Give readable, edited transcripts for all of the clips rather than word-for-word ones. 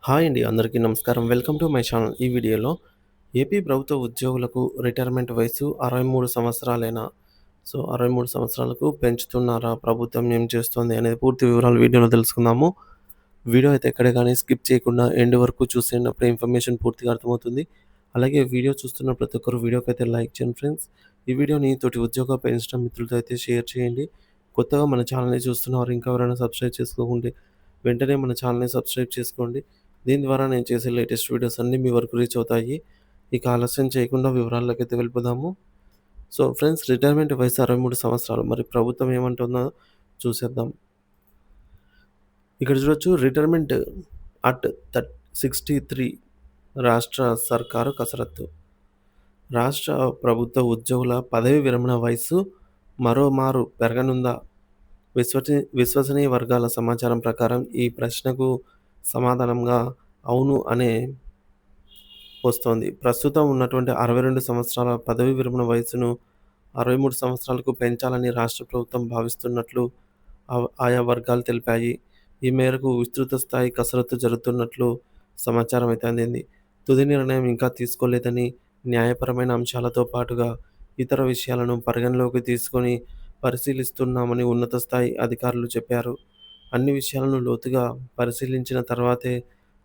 Hi అండి. అందరికీ నమస్కారం. Welcome to my channel. ఈ వీడియోలో ఏపీ ప్రభుత్వ ఉద్యోగులకు రిటైర్మెంట్ వయసు 63 సంవత్సరాలేనా? 63 సంవత్సరాలకు పెంచుతున్నారా? ప్రభుత్వం ఏం చేస్తోంది? అనేది పూర్తి వివరాలు వీడియోలో తెలుసుకుందాము. వీడియో అయితే ఎక్కడ గాని స్కిప్ చేయకుండా ఎండ్ వరకు చూసేయండి. అప్పుడే ఇన్ఫర్మేషన్ పూర్తిగా అర్థమవుతుంది. అలాగే వీడియో చూస్తున్న ప్రతి ఒక్కరు వీడియోకైతే లైక్ చేయండి ఫ్రెండ్స్. ఈ వీడియోని తోటి ఉద్యోగ పెన్షన్ మిత్రులతో అయితే షేర్ చేయండి. కొత్తగా మన ఛానల్‌ని చూస్తున్నవారు ఇంకా ఎవరైనా సబ్స్క్రైబ్ చేసుకోకుంటే వెంటనే మన ఛానల్‌ని సబ్స్క్రైబ్ చేసుకోండి. దీని ద్వారా నేను చేసే లేటెస్ట్ వీడియోస్ అన్నీ మీ వరకు రీచ్ అవుతాయి. ఇక ఆలస్యం చేయకుండా వివరాల్లోకైతే వెళ్ళిపోదాము. ఫ్రెండ్స్, రిటైర్మెంట్ వయసు 63 సంవత్సరాలు. మరి ప్రభుత్వం ఏమంటుందో చూసేద్దాం. ఇక్కడ చూడొచ్చు, రిటైర్మెంట్ అట్ 63 రాష్ట్ర సర్కారు కసరత్తు. రాష్ట్ర ప్రభుత్వ ఉద్యోగుల పదవీ విరమణ వయస్సు మరోమారు పెరగనుందా? విశ్వసనీయ వర్గాల సమాచారం ప్రకారం ఈ ప్రశ్నకు సమాధానంగా అవును అనే వస్తోంది. ప్రస్తుతం ఉన్నటువంటి 62 సంవత్సరాల పదవీ విరమణ వయస్సును 63 సంవత్సరాలకు పెంచాలని రాష్ట్ర ప్రభుత్వం భావిస్తున్నట్లు ఆయా వర్గాలు తెలిపాయి. ఈ మేరకు విస్తృత స్థాయి కసరత్తు జరుగుతున్నట్లు సమాచారం అయితే అందింది. తుది నిర్ణయం ఇంకా తీసుకోలేదని, న్యాయపరమైన అంశాలతో పాటుగా ఇతర విషయాలను పరిగణలోకి తీసుకొని పరిశీలిస్తున్నామని ఉన్నత స్థాయి అధికారులు చెప్పారు. అన్ని విషయాలను లోతుగా పరిశీలించిన తర్వాతే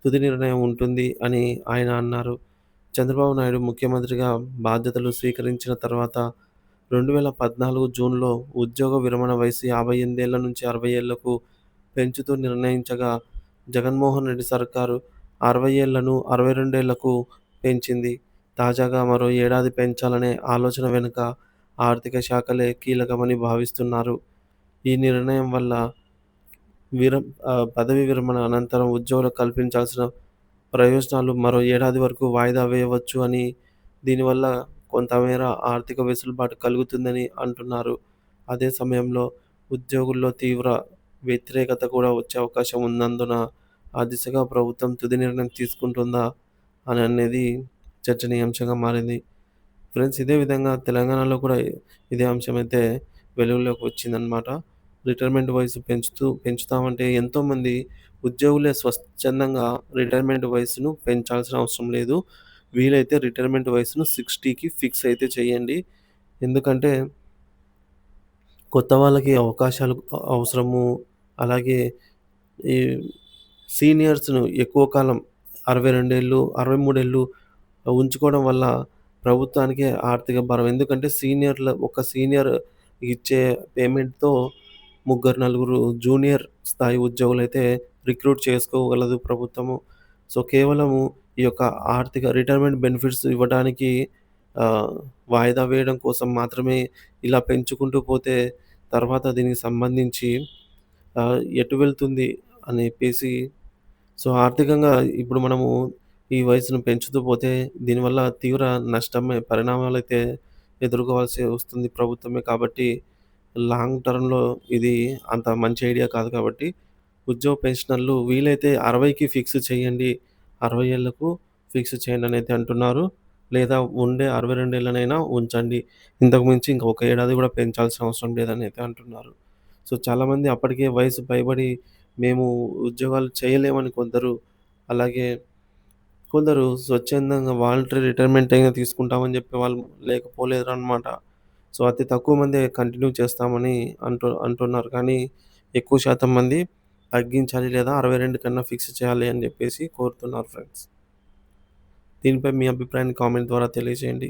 తుది నిర్ణయం ఉంటుంది అని ఆయన అన్నారు. చంద్రబాబు నాయుడు ముఖ్యమంత్రిగా బాధ్యతలు స్వీకరించిన తర్వాత 2014 జూన్‌లో ఉద్యోగ విరమణ వయసు 58 ఏళ్ల నుంచి 60 ఏళ్లకు పెంచుతూ నిర్ణయించగా, జగన్మోహన్ రెడ్డి సర్కారు 60 ఏళ్లను 62 ఏళ్లకు పెంచింది. తాజాగా మరో ఏడాది పెంచాలనే ఆలోచన వెనుక ఆర్థిక శాఖలే కీలకమని భావిస్తున్నారు. ఈ నిర్ణయం వల్ల పదవీ విరమణ అనంతరం ఉద్యోగులకు కల్పించాల్సిన ప్రయోజనాలు మరో ఏడాది వరకు వాయిదా వేయవచ్చు అని, దీనివల్ల కొంతమేర ఆర్థిక వెసులుబాటు కలుగుతుందని అంటున్నారు. అదే సమయంలో ఉద్యోగుల్లో తీవ్ర వ్యతిరేకత కూడా వచ్చే అవకాశం ఉన్నందున ఆ దిశగా ప్రభుత్వం తుది నిర్ణయం తీసుకుంటుందా అని అనేది చర్చనీయాంశంగా మారింది. ఫ్రెండ్స్, ఇదే విధంగా తెలంగాణలో కూడా ఇదే అంశమైతే వెలుగులోకి వచ్చిందనమాట. రిటైర్మెంట్ వయసు పెంచుతామంటే ఎంతోమంది ఉద్యోగులే స్వచ్ఛందంగా రిటైర్మెంట్ వయసును పెంచాల్సిన అవసరం లేదు. వీలైతే రిటైర్మెంట్ వయసును 60కి ఫిక్స్ అయితే చేయండి. ఎందుకంటే కొత్త వాళ్ళకి అవకాశాలు అవసరము. అలాగే ఈ సీనియర్స్‌ను ఎక్కువ కాలం 62 ఏళ్ళు, 63 ఏళ్ళు ఉంచుకోవడం వల్ల ప్రభుత్వానికే ఆర్థిక భారం. ఎందుకంటే ఒక సీనియర్ ఇచ్చే పేమెంట్‌తో ముగ్గురు, నలుగురు జూనియర్ స్థాయి ఉద్యోగులైతే రిక్రూట్ చేసుకోగలదు ప్రభుత్వము. కేవలము ఈ యొక్క ఆర్థిక రిటైర్మెంట్ బెనిఫిట్స్ ఇవ్వడానికి ఆహ్, వాయిదా వేయడం కోసం మాత్రమే ఇలా పెంచుకుంటూ పోతే తర్వాత దీనికి సంబంధించి ఎటు వెళ్తుంది అని చెప్పేసి, ఆర్థికంగా ఇప్పుడు మనము ఈ వయసును పెంచుతూ పోతే దీనివల్ల తీవ్ర పరిణామాలైతే ఎదుర్కోవాల్సి వస్తుంది ప్రభుత్వమే. కాబట్టి లాంగ్ టర్మ్‌లో ఇది అంత మంచి ఐడియా కాదు కాబట్టి, ఉద్యోగ పెన్షనర్లు వీలైతే 60కి ఫిక్స్ చేయండి. 60 ఏళ్లకు ఫిక్స్ చేయండి అనైతే అంటున్నారు. లేదా ఉండే 62 ఏళ్లనైనా ఉంచండి. ఇంతకు మించి ఇంకొక ఏడాది కూడా పెంచాల్సిన అవసరం లేదని అయితే అంటున్నారు. చాలామంది అప్పటికే వయసు పైబడి మేము ఉద్యోగాలు చేయలేమని కొందరు, అలాగే కొందరు స్వచ్ఛందంగా వాలంటరీ రిటైర్మెంట్ అయినా తీసుకుంటామని చెప్పేవాళ్ళు లేకపోలేదనమాట. అతి తక్కువ మందే కంటిన్యూ చేస్తామని అంటున్నారు. కానీ ఎక్కువ శాతం మంది తగ్గించాలి లేదా 62 కన్నా ఫిక్స్ చేయాలి అని చెప్పేసి కోరుతున్నారు ఫ్రెండ్స్. దీనిపై మీ అభిప్రాయాన్ని కామెంట్ ద్వారా తెలియజేయండి.